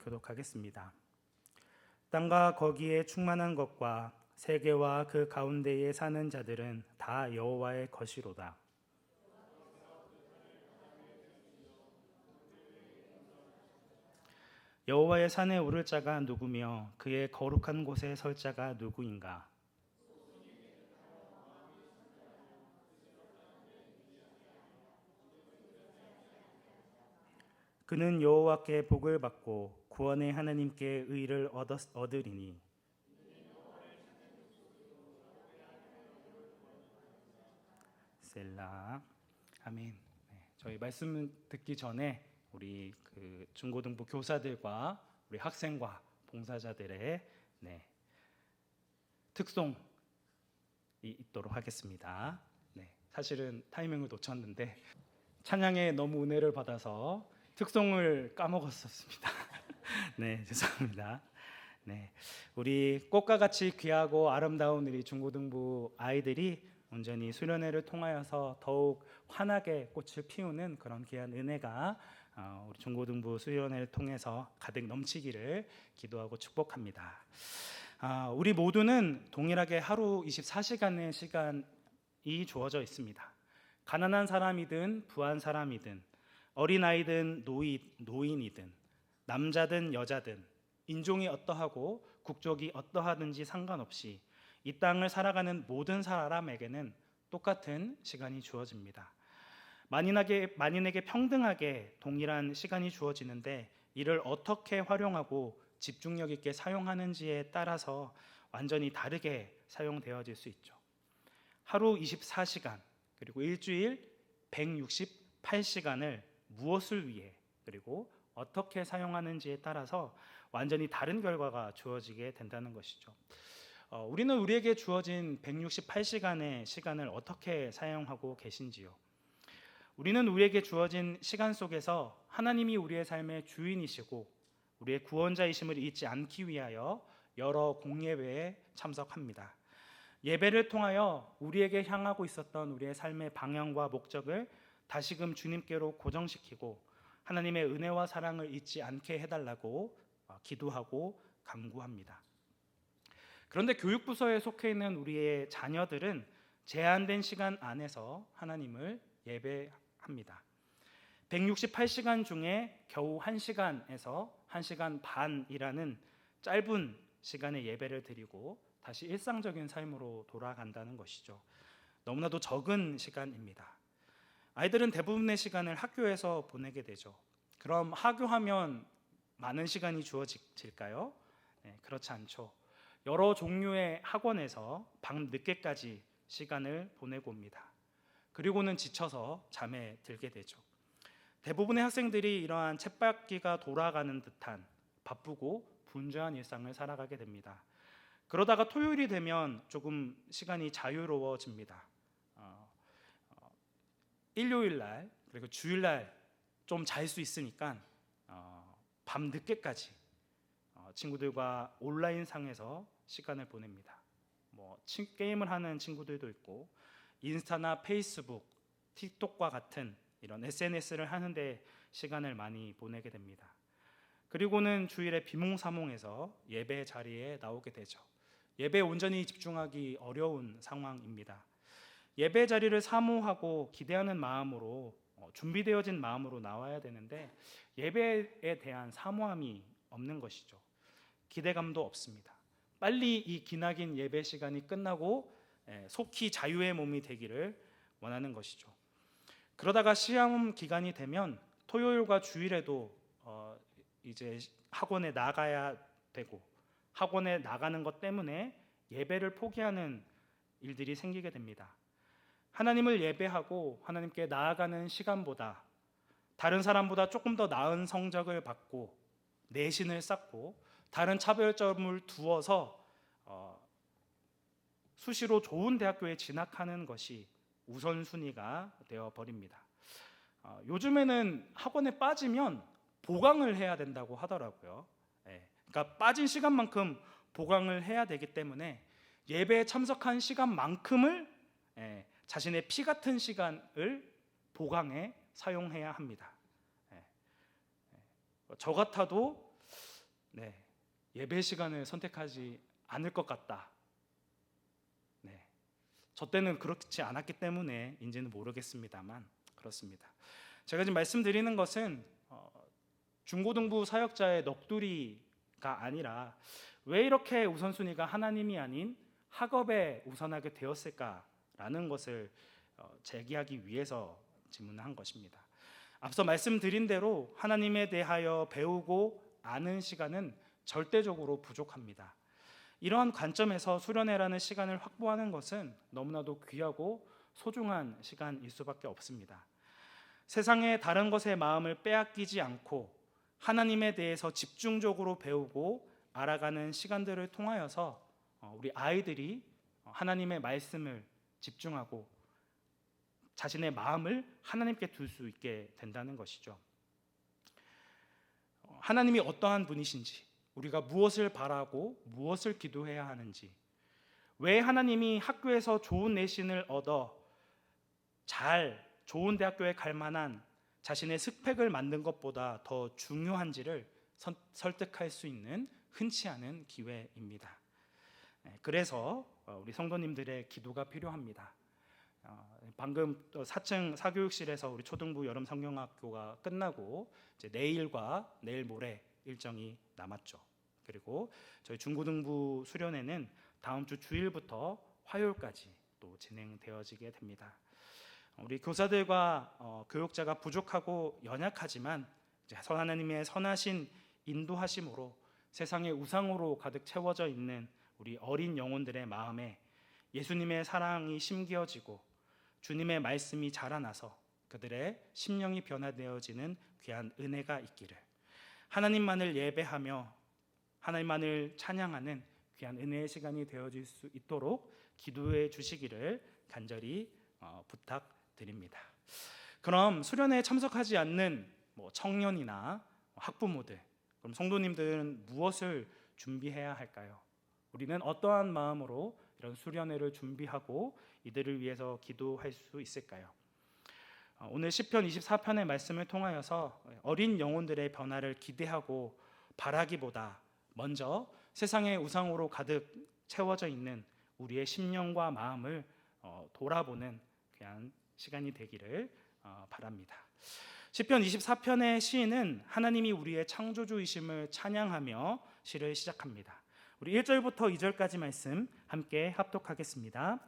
교독하겠습니다. 땅과 거기에 충만한 것과 세계와 그 가운데에 사는 자들은 다 여호와의 것이로다. 여호와의 산에 오를 자가 누구며 그의 거룩한 곳에 설 자가 누구인가? 그는 여호와께 복을 받고 구원의 하나님께 의를 얻으리니. 셀라. 아멘. 네, 저희 말씀 듣기 전에 우리 중고등부 교사들과 우리 학생과 봉사자들의 특송이 있도록 하겠습니다. 사실은 타이밍을 놓쳤는데 찬양에 너무 은혜를 받아서 특송을 까먹었었습니다. 네, 죄송합니다. 우리 꽃과 같이 귀하고 아름다운 우리 중고등부 아이들이 온전히 수련회를 통하여서 더욱 환하게 꽃을 피우는 그런 귀한 은혜가 우리 중고등부 수련회를 통해서 가득 넘치기를 기도하고 축복합니다. 우리 모두는 동일하게 하루 24시간의 시간이 주어져 있습니다. 가난한 사람이든 부한 사람이든 어린아이든 노인이든 남자든 여자든 인종이 어떠하고 국적이 어떠하든지 상관없이 이 땅을 살아가는 모든 사람에게는 똑같은 시간이 주어집니다. 만인에게 평등하게 동일한 시간이 주어지는데 이를 어떻게 활용하고 집중력 있게 사용하는지에 따라서 완전히 다르게 사용되어질 수 있죠. 하루 24시간 그리고 일주일 168시간을 무엇을 위해 그리고 어떻게 사용하는지에 따라서 완전히 다른 결과가 주어지게 된다는 것이죠. 우리는 우리에게 주어진 168시간의 시간을 어떻게 사용하고 계신지요? 우리는 우리에게 주어진 시간 속에서 하나님이 우리의 삶의 주인이시고 우리의 구원자이심을 잊지 않기 위하여 여러 공예회에 참석합니다. 예배를 통하여 우리에게 향하고 있었던 우리의 삶의 방향과 목적을 다시금 주님께로 고정시키고 하나님의 은혜와 사랑을 잊지 않게 해달라고 기도하고 간구합니다. 그런데 교육부서에 속해 있는 우리의 자녀들은 제한된 시간 안에서 하나님을 예배합니다. 168시간 중에 겨우 1시간에서 1시간 반이라는 짧은 시간의 예배를 드리고 다시 일상적인 삶으로 돌아간다는 것이죠. 너무나도 적은 시간입니다. 아이들은 대부분의 시간을 학교에서 보내게 되죠. 그럼 하교하면 많은 시간이 주어질까요? 그렇지 않죠. 여러 종류의 학원에서 밤 늦게까지 시간을 보내고 옵니다. 그리고는 지쳐서 잠에 들게 되죠. 대부분의 학생들이 이러한 쳇바퀴가 돌아가는 듯한 바쁘고 분주한 일상을 살아가게 됩니다. 그러다가 토요일이 되면 조금 시간이 자유로워집니다. 일요일 날 그리고 주일 날 좀 잘 수 있으니까 밤 늦게까지 친구들과 온라인 상에서 시간을 보냅니다. 게임을 하는 친구들도 있고 인스타나 페이스북, 틱톡과 같은 이런 SNS를 하는데 시간을 많이 보내게 됩니다. 그리고는 주일에 비몽사몽해서 예배 자리에 나오게 되죠. 예배에 온전히 집중하기 어려운 상황입니다. 예배 자리를 사모하고 기대하는 마음으로 준비되어진 마음으로 나와야 되는데 예배에 대한 사모함이 없는 것이죠. 기대감도 없습니다. 빨리 이 기나긴 예배 시간이 끝나고 속히 자유의 몸이 되기를 원하는 것이죠. 그러다가 시험 기간이 되면 토요일과 주일에도 이제 학원에 나가야 되고 학원에 나가는 것 때문에 예배를 포기하는 일들이 생기게 됩니다. 하나님을 예배하고 하나님께 나아가는 시간보다 다른 사람보다 조금 더 나은 성적을 받고 내신을 쌓고 다른 차별점을 두어서 수시로 좋은 대학교에 진학하는 것이 우선순위가 되어버립니다. 요즘에는 학원에 빠지면 보강을 해야 된다고 하더라고요. 그러니까 빠진 시간만큼 보강을 해야 되기 때문에 예배에 참석한 시간만큼을 자신의 피 같은 시간을 보강에 사용해야 합니다. 저 같아도 네, 예배 시간을 선택하지 않을 것 같다. 네, 저 때는 그렇지 않았기 때문에인지는 모르겠습니다만 그렇습니다. 제가 지금 말씀드리는 것은 중고등부 사역자의 넋두리가 아니라 왜 이렇게 우선순위가 하나님이 아닌 학업에 우선하게 되었을까라는 것을 제기하기 위해서 질문한 것입니다. 앞서 말씀드린 대로 하나님에 대하여 배우고 아는 시간은 절대적으로 부족합니다. 이러한 관점에서 수련회라는 시간을 확보하는 것은 너무나도 귀하고 소중한 시간일 수밖에 없습니다. 세상의 다른 것에 마음을 빼앗기지 않고 하나님에 대해서 집중적으로 배우고 알아가는 시간들을 통하여서 우리 아이들이 하나님의 말씀을 집중하고 자신의 마음을 하나님께 둘 수 있게 된다는 것이죠. 하나님이 어떠한 분이신지, 우리가 무엇을 바라고 무엇을 기도해야 하는지, 왜 하나님이 학교에서 좋은 내신을 얻어 좋은 대학교에 갈 만한 자신의 스펙을 만든 것보다 더 중요한지를 설득할 수 있는 흔치 않은 기회입니다. 그래서 우리 성도님들의 기도가 필요합니다. 방금 4층 사교육실에서 우리 초등부 여름 성경학교가 끝나고 이제 내일과 내일 모레 일정이 남았죠. 그리고 저희 중고등부 수련회는 다음 주 주일부터 화요일까지 또 진행되어지게 됩니다. 우리 교사들과 교육자가 부족하고 연약하지만 하나님의 선하신 인도하심으로 세상의 우상으로 가득 채워져 있는 우리 어린 영혼들의 마음에 예수님의 사랑이 심겨지고 주님의 말씀이 자라나서 그들의 심령이 변화되어지는 귀한 은혜가 있기를, 하나님만을 예배하며 하나님만을 찬양하는 귀한 은혜의 시간이 되어질 수 있도록 기도해 주시기를 간절히 부탁드립니다. 그럼 수련회에 참석하지 않는 청년이나 학부모들, 그럼 성도님들은 무엇을 준비해야 할까요? 우리는 어떠한 마음으로 이런 수련회를 준비하고 이들을 위해서 기도할 수 있을까요? 오늘 시편 24편의 말씀을 통하여서 어린 영혼들의 변화를 기대하고 바라기보다 먼저 세상의 우상으로 가득 채워져 있는 우리의 심령과 마음을 돌아보는 귀한 시간이 되기를 바랍니다. 시편 24편의 시인은 하나님이 우리의 창조주이심을 찬양하며 시를 시작합니다. 우리 1절부터 2절까지 말씀 함께 합독하겠습니다.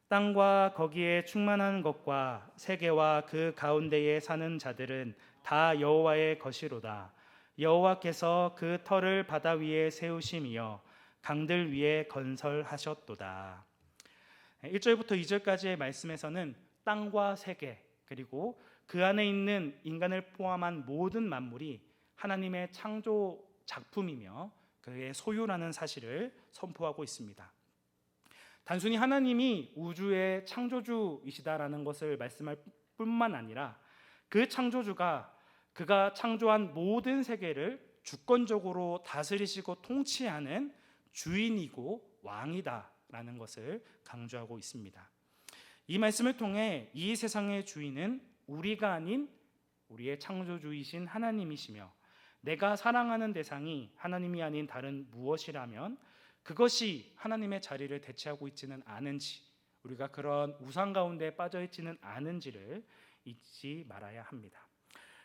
땅과 거기에 충만한 것과 세계와 그 가운데에 사는 자들은 다 여호와의 것이로다. 여호와께서 그 터를 바다 위에 세우심이여 강들 위에 건설하셨도다. 1절부터 2절까지의 말씀에서는 땅과 세계 그리고 그 안에 있는 인간을 포함한 모든 만물이 하나님의 창조 작품이며 그의 소유라는 사실을 선포하고 있습니다. 단순히 하나님이 우주의 창조주이시다라는 것을 말씀할 뿐만 아니라 그 창조주가 그가 창조한 모든 세계를 주권적으로 다스리시고 통치하는 주인이고 왕이다라는 것을 강조하고 있습니다. 이 말씀을 통해 이 세상의 주인은 우리가 아닌 우리의 창조주이신 하나님이시며, 내가 사랑하는 대상이 하나님이 아닌 다른 무엇이라면 그것이 하나님의 자리를 대체하고 있지는 않은지, 우리가 그런 우상 가운데 빠져 있지는 않은지를 잊지 말아야 합니다.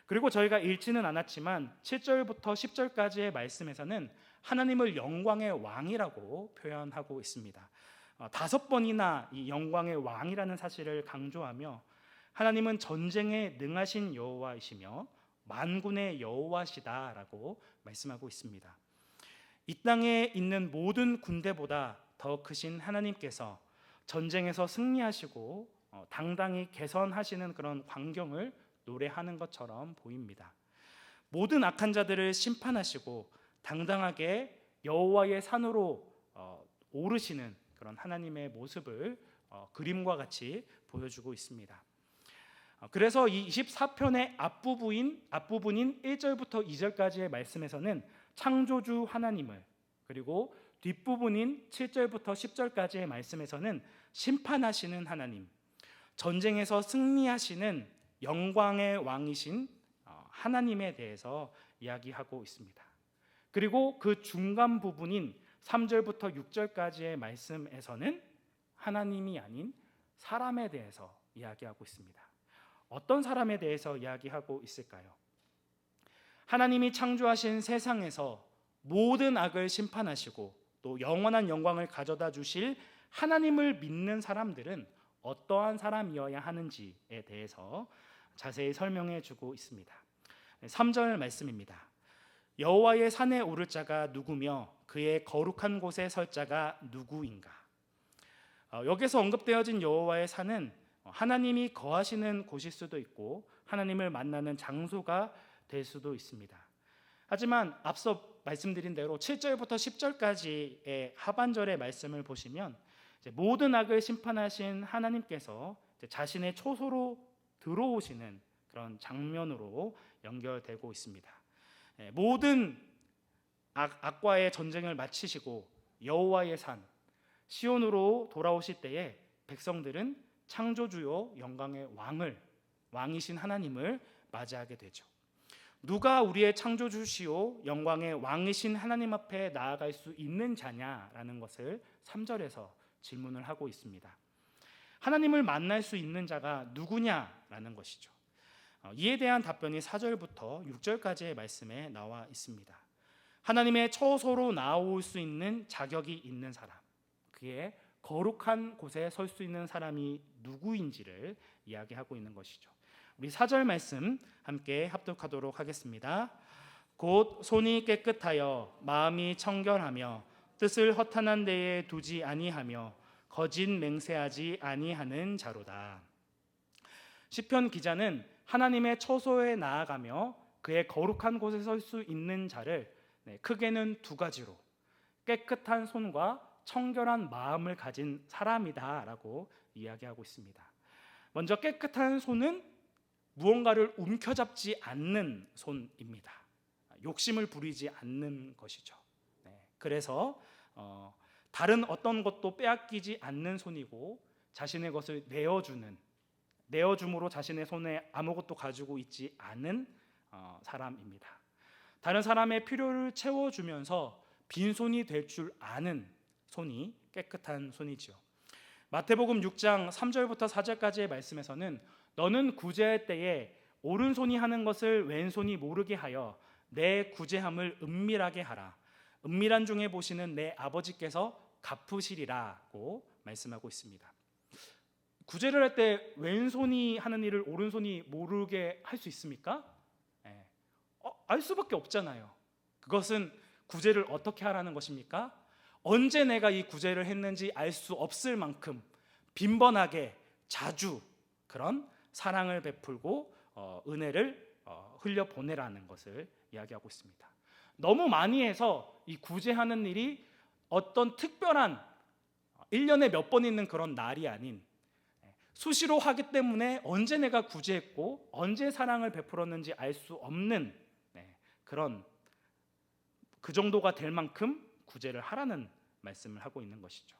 그리고 저희가 읽지는 않았지만 7절부터 10절까지의 말씀에서는 하나님을 영광의 왕이라고 표현하고 있습니다. 5번이나 이 영광의 왕이라는 사실을 강조하며 하나님은 전쟁에 능하신 여호와이시며 만군의 여호와시다라고 말씀하고 있습니다. 이 땅에 있는 모든 군대보다 더 크신 하나님께서 전쟁에서 승리하시고 당당히 개선하시는 그런 광경을 노래하는 것처럼 보입니다. 모든 악한 자들을 심판하시고 당당하게 여호와의 산으로 오르시는 그런 하나님의 모습을 그림과 같이 보여주고 있습니다. 그래서 이 24편의 앞부분인 1절부터 2절까지의 말씀에서는 창조주 하나님을, 그리고 뒷부분인 7절부터 10절까지의 말씀에서는 심판하시는 하나님, 전쟁에서 승리하시는 영광의 왕이신 하나님에 대해서 이야기하고 있습니다. 그리고 그 중간 부분인 3절부터 6절까지의 말씀에서는 하나님이 아닌 사람에 대해서 이야기하고 있습니다. 어떤 사람에 대해서 이야기하고 있을까요? 하나님이 창조하신 세상에서 모든 악을 심판하시고 또 영원한 영광을 가져다 주실 하나님을 믿는 사람들은 어떠한 사람이어야 하는지에 대해서 자세히 설명해 주고 있습니다. 3절 말씀입니다. 여호와의 산에 오를 자가 누구며 그의 거룩한 곳에 설 자가 누구인가? 여기서 언급되어진 여호와의 산은 하나님이 거하시는 곳일 수도 있고 하나님을 만나는 장소가 될 수도 있습니다. 하지만 앞서 말씀드린 대로 7절부터 10절까지의 하반절의 말씀을 보시면 모든 악을 심판하신 하나님께서 자신의 초소로 들어오시는 그런 장면으로 연결되고 있습니다. 모든 악과의 전쟁을 마치시고 여호와의 산 시온으로 돌아오실 때에 백성들은 창조주요 영광의 왕이신 하나님을 맞이하게 되죠. 누가 우리의 창조주시오 영광의 왕이신 하나님 앞에 나아갈 수 있는 자냐라는 것을 3절에서 질문을 하고 있습니다. 하나님을 만날 수 있는 자가 누구냐라는 것이죠. 이에 대한 답변이 4절부터 6절까지의 말씀에 나와 있습니다. 하나님의 처소로 나올 수 있는 자격이 있는 사람, 그의 거룩한 곳에 설 수 있는 사람이 누구인지를 이야기하고 있는 것이죠. 우리 4절 말씀 함께 합독하도록 하겠습니다. 곧 손이 깨끗하여 마음이 청결하며 뜻을 허탄한 데에 두지 아니하며 거짓 맹세하지 아니하는 자로다. 시편 기자는 하나님의 처소에 나아가며 그의 거룩한 곳에 설 수 있는 자를 크게는 두 가지로 깨끗한 손과 청결한 마음을 가진 사람이다라고 이야기하고 있습니다. 먼저 깨끗한 손은 무언가를 움켜잡지 않는 손입니다. 욕심을 부리지 않는 것이죠. 그래서 다른 어떤 것도 빼앗기지 않는 손이고 자신의 것을 내어줌으로 자신의 손에 아무것도 가지고 있지 않은 사람입니다. 다른 사람의 필요를 채워주면서 빈손이 될 줄 아는 손이 깨끗한 손이지요. 마태복음 6장 3절부터 4절까지의 말씀에서는 너는 구제할 때에 오른손이 하는 것을 왼손이 모르게 하여 내 구제함을 은밀하게 하라. 은밀한 중에 보시는 내 아버지께서 갚으시리라고 말씀하고 있습니다. 구제를 할 때 왼손이 하는 일을 오른손이 모르게 할 수 있습니까? 알 수밖에 없잖아요. 그것은 구제를 어떻게 하라는 것입니까? 언제 내가 이 구제를 했는지 알 수 없을 만큼 빈번하게 자주 그런 사랑을 베풀고 은혜를 흘려보내라는 것을 이야기하고 있습니다. 너무 많이 해서 이 구제하는 일이 어떤 특별한 1년에 몇 번 있는 그런 날이 아닌 수시로 하기 때문에 언제 내가 구제했고 언제 사랑을 베풀었는지 알 수 없는 그런 그 정도가 될 만큼 구제를 하라는 말씀을 하고 있는 것이죠.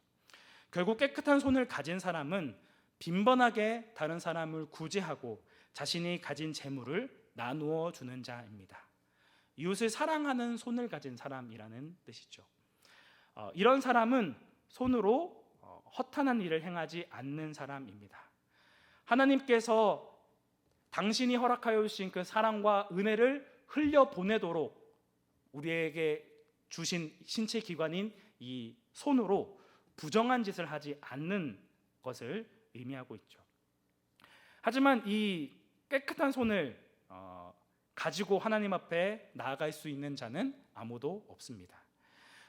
결국 깨끗한 손을 가진 사람은 빈번하게 다른 사람을 구제하고 자신이 가진 재물을 나누어 주는 자입니다. 이웃을 사랑하는 손을 가진 사람이라는 뜻이죠. 이런 사람은 손으로 허탄한 일을 행하지 않는 사람입니다. 하나님께서 당신이 허락하여 주신 그 사랑과 은혜를 흘려보내도록 우리에게 주신 신체 기관인 이 손으로 부정한 짓을 하지 않는 것을 의미하고 있죠. 하지만 이 깨끗한 손을 가지고 하나님 앞에 나아갈 수 있는 자는 아무도 없습니다.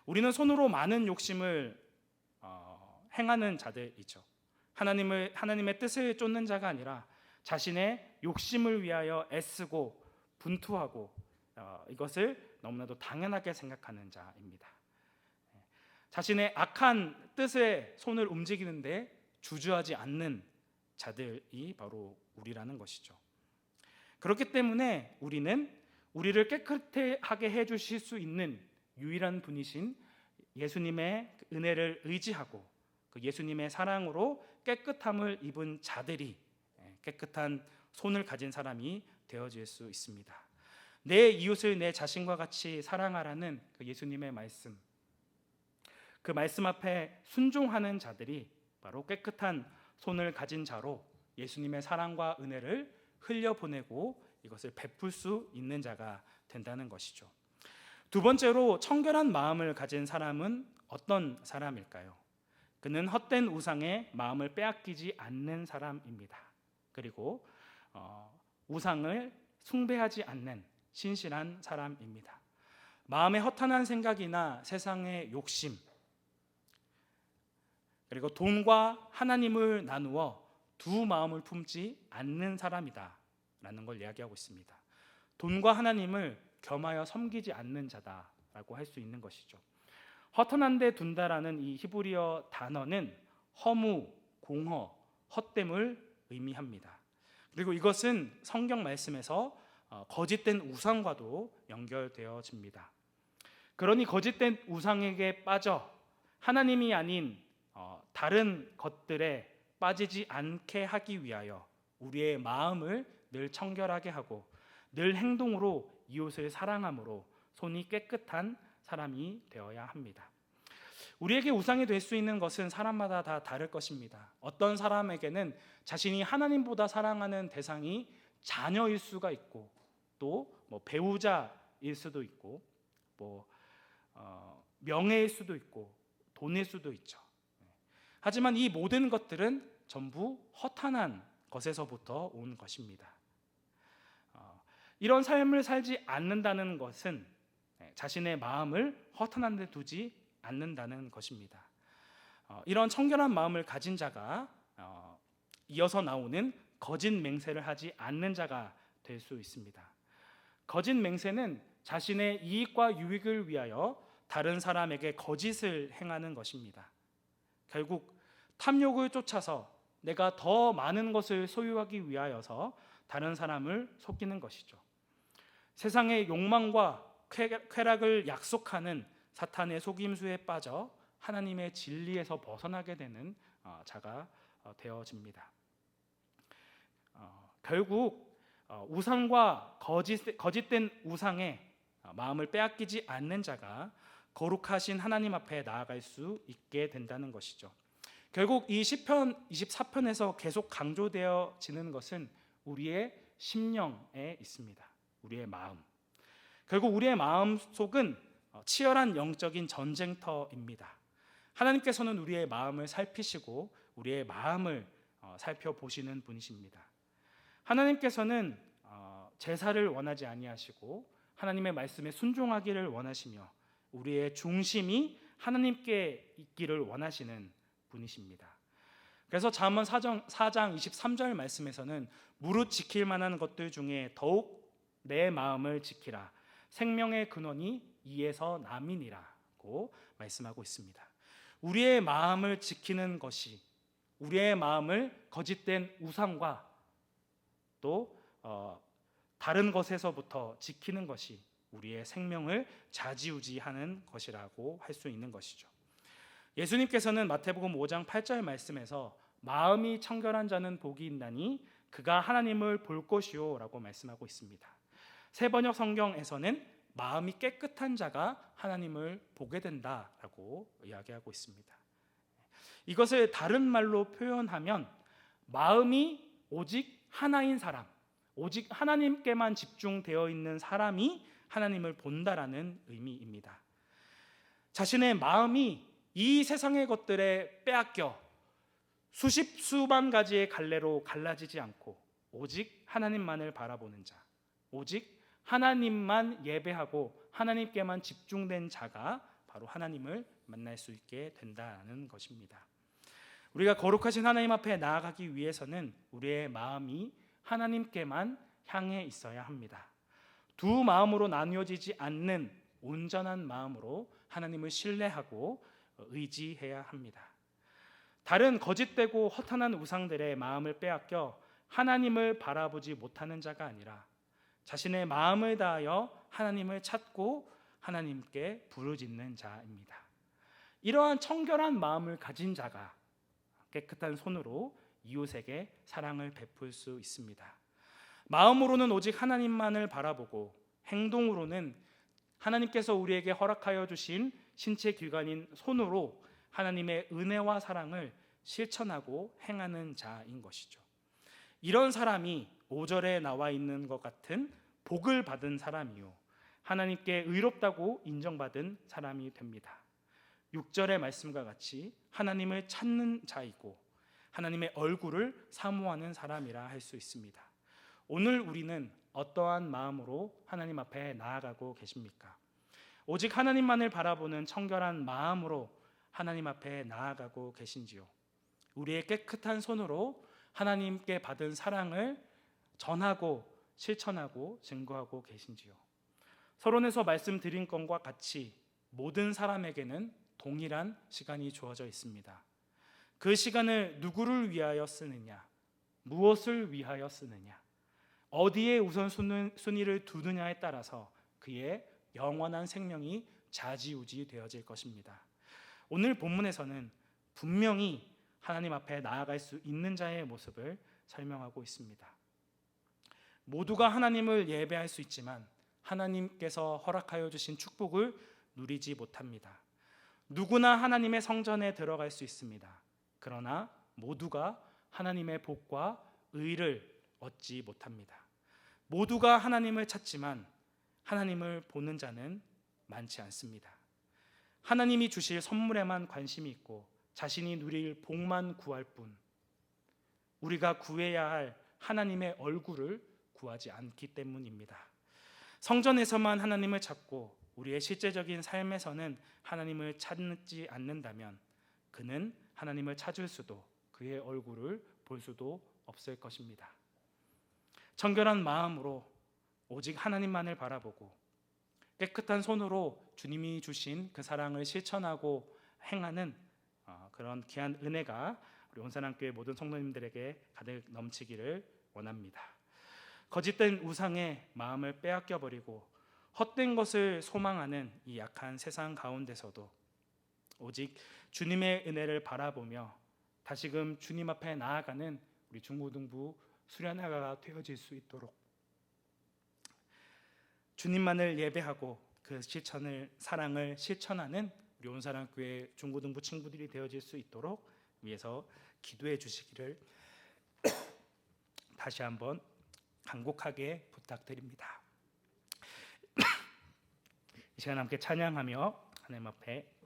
우리는 손으로 많은 욕심을 행하는 자들이죠. 하나님의 뜻을 쫓는 자가 아니라 자신의 욕심을 위하여 애쓰고 분투하고 이것을 너무나도 당연하게 생각하는 자입니다. 자신의 악한 뜻에 손을 움직이는데 주저하지 않는 자들이 바로 우리라는 것이죠. 그렇기 때문에 우리는 우리를 깨끗하게 해주실 수 있는 유일한 분이신 예수님의 은혜를 의지하고 그 예수님의 사랑으로 깨끗함을 입은 자들이 깨끗한 손을 가진 사람이 되어질 수 있습니다. 내 이웃을 내 자신과 같이 사랑하라는 그 예수님의 말씀, 그 말씀 앞에 순종하는 자들이 바로 깨끗한 손을 가진 자로 예수님의 사랑과 은혜를 흘려보내고 이것을 베풀 수 있는 자가 된다는 것이죠. 두 번째로 청결한 마음을 가진 사람은 어떤 사람일까요? 그는 헛된 우상에 마음을 빼앗기지 않는 사람입니다. 그리고 우상을 숭배하지 않는 신실한 사람입니다. 마음에 허탄한 생각이나 세상의 욕심, 그리고 돈과 하나님을 나누어 두 마음을 품지 않는 사람이다 라는 걸 이야기하고 있습니다. 돈과 하나님을 겸하여 섬기지 않는 자다라고 할 수 있는 것이죠. 허탄한 데 둔다라는 이 히브리어 단어는 허무, 공허, 헛됨을 의미합니다. 그리고 이것은 성경 말씀에서 거짓된 우상과도 연결되어집니다. 그러니 거짓된 우상에게 빠져 하나님이 아닌 다른 것들에 빠지지 않게 하기 위하여 우리의 마음을 늘 청결하게 하고 늘 행동으로 이웃을 사랑함으로 손이 깨끗한 사람이 되어야 합니다. 우리에게 우상이 될 수 있는 것은 사람마다 다 다를 것입니다. 어떤 사람에게는 자신이 하나님보다 사랑하는 대상이 자녀일 수가 있고 또 배우자일 수도 있고 명예일 수도 있고 돈일 수도 있죠. 하지만 이 모든 것들은 전부 허탄한 것에서부터 온 것입니다. 이런 삶을 살지 않는다는 것은 자신의 마음을 허탄한 데 두지 않는다는 것입니다. 이런 청결한 마음을 가진 자가 이어서 나오는 거짓 맹세를 하지 않는 자가 될 수 있습니다. 거짓 맹세는 자신의 이익과 유익을 위하여 다른 사람에게 거짓을 행하는 것입니다. 결국 탐욕을 쫓아서 내가 더 많은 것을 소유하기 위하여서 다른 사람을 속이는 것이죠. 세상의 욕망과 쾌락을 약속하는 사탄의 속임수에 빠져 하나님의 진리에서 벗어나게 되는 자가 되어집니다. 결국 우상과 거짓된 우상에 마음을 빼앗기지 않는 자가 거룩하신 하나님 앞에 나아갈 수 있게 된다는 것이죠. 결국 이 시편 24편에서 계속 강조되어지는 것은 우리의 심령에 있습니다. 우리의 마음. 결국 우리의 마음 속은 치열한 영적인 전쟁터입니다. 하나님께서는 우리의 마음을 살피시고 우리의 마음을 살펴보시는 분이십니다. 하나님께서는 제사를 원하지 아니하시고 하나님의 말씀에 순종하기를 원하시며 우리의 중심이 하나님께 있기를 원하시는 분이십니다. 그래서 잠언 4장 23절 말씀에서는 무릇 지킬 만한 것들 중에 더욱 내 마음을 지키라. 생명의 근원이 이에서 남이니라고 말씀하고 있습니다. 우리의 마음을 지키는 것이 우리의 마음을 거짓된 우상과 또 다른 것에서부터 지키는 것이 우리의 생명을 좌지우지하는 것이라고 할 수 있는 것이죠. 예수님께서는 마태복음 5장 8절 말씀에서 마음이 청결한 자는 복이 있나니 그가 하나님을 볼 것이요 라고 말씀하고 있습니다. 새번역 성경에서는 마음이 깨끗한 자가 하나님을 보게 된다라고 이야기하고 있습니다. 이것을 다른 말로 표현하면 마음이 오직 하나인 사람, 오직 하나님께만 집중되어 있는 사람이 하나님을 본다라는 의미입니다. 자신의 마음이 이 세상의 것들에 빼앗겨 수만 가지의 갈래로 갈라지지 않고 오직 하나님만을 바라보는 자, 오직 하나님만 예배하고 하나님께만 집중된 자가 바로 하나님을 만날 수 있게 된다는 것입니다. 우리가 거룩하신 하나님 앞에 나아가기 위해서는 우리의 마음이 하나님께만 향해 있어야 합니다. 두 마음으로 나뉘어지지 않는 온전한 마음으로 하나님을 신뢰하고 의지해야 합니다. 다른 거짓되고 허탄한 우상들의 마음을 빼앗겨 하나님을 바라보지 못하는 자가 아니라 자신의 마음을 다하여 하나님을 찾고 하나님께 부르짖는 자입니다. 이러한 청결한 마음을 가진 자가 깨끗한 손으로 이웃에게 사랑을 베풀 수 있습니다. 마음으로는 오직 하나님만을 바라보고 행동으로는 하나님께서 우리에게 허락하여 주신 신체 기관인 손으로 하나님의 은혜와 사랑을 실천하고 행하는 자인 것이죠. 이런 사람이 5절에 나와 있는 것 같은 복을 받은 사람이요, 하나님께 의롭다고 인정받은 사람이 됩니다. 6절의 말씀과 같이 하나님을 찾는 자이고 하나님의 얼굴을 사모하는 사람이라 할 수 있습니다. 오늘 우리는 어떠한 마음으로 하나님 앞에 나아가고 계십니까? 오직 하나님만을 바라보는 청결한 마음으로 하나님 앞에 나아가고 계신지요? 우리의 깨끗한 손으로 하나님께 받은 사랑을 전하고 실천하고 증거하고 계신지요? 서론에서 말씀드린 것과 같이 모든 사람에게는 동일한 시간이 주어져 있습니다. 그 시간을 누구를 위하여 쓰느냐, 무엇을 위하여 쓰느냐, 어디에 우선순위를 두느냐에 따라서 그의 영원한 생명이 좌지우지 되어질 것입니다. 오늘 본문에서는 분명히 하나님 앞에 나아갈 수 있는 자의 모습을 설명하고 있습니다. 모두가 하나님을 예배할 수 있지만 하나님께서 허락하여 주신 축복을 누리지 못합니다. 누구나 하나님의 성전에 들어갈 수 있습니다. 그러나 모두가 하나님의 복과 의를 얻지 못합니다. 모두가 하나님을 찾지만 하나님을 보는 자는 많지 않습니다. 하나님이 주실 선물에만 관심이 있고 자신이 누릴 복만 구할 뿐, 우리가 구해야 할 하나님의 얼굴을 구하지 않기 때문입니다. 성전에서만 하나님을 찾고 우리의 실제적인 삶에서는 하나님을 찾지 않는다면 그는 하나님을 찾을 수도, 그의 얼굴을 볼 수도 없을 것입니다. 청결한 마음으로 오직 하나님만을 바라보고 깨끗한 손으로 주님이 주신 그 사랑을 실천하고 행하는 그런 귀한 은혜가 우리 온산함교회 모든 성도님들에게 가득 넘치기를 원합니다. 거짓된 우상에 마음을 빼앗겨 버리고 헛된 것을 소망하는 이 약한 세상 가운데서도 오직 주님의 은혜를 바라보며 다시금 주님 앞에 나아가는 우리 중고등부 수련회가 되어질 수 있도록 주님만을 예배하고 그 사랑을 실천하는 우리 온사랑교회 중고등부 친구들이 되어질 수 있도록 위해서 기도해 주시기를 다시 한번 간곡하게 부탁드립니다. 이 시간 함께 찬양하며 하나님 앞에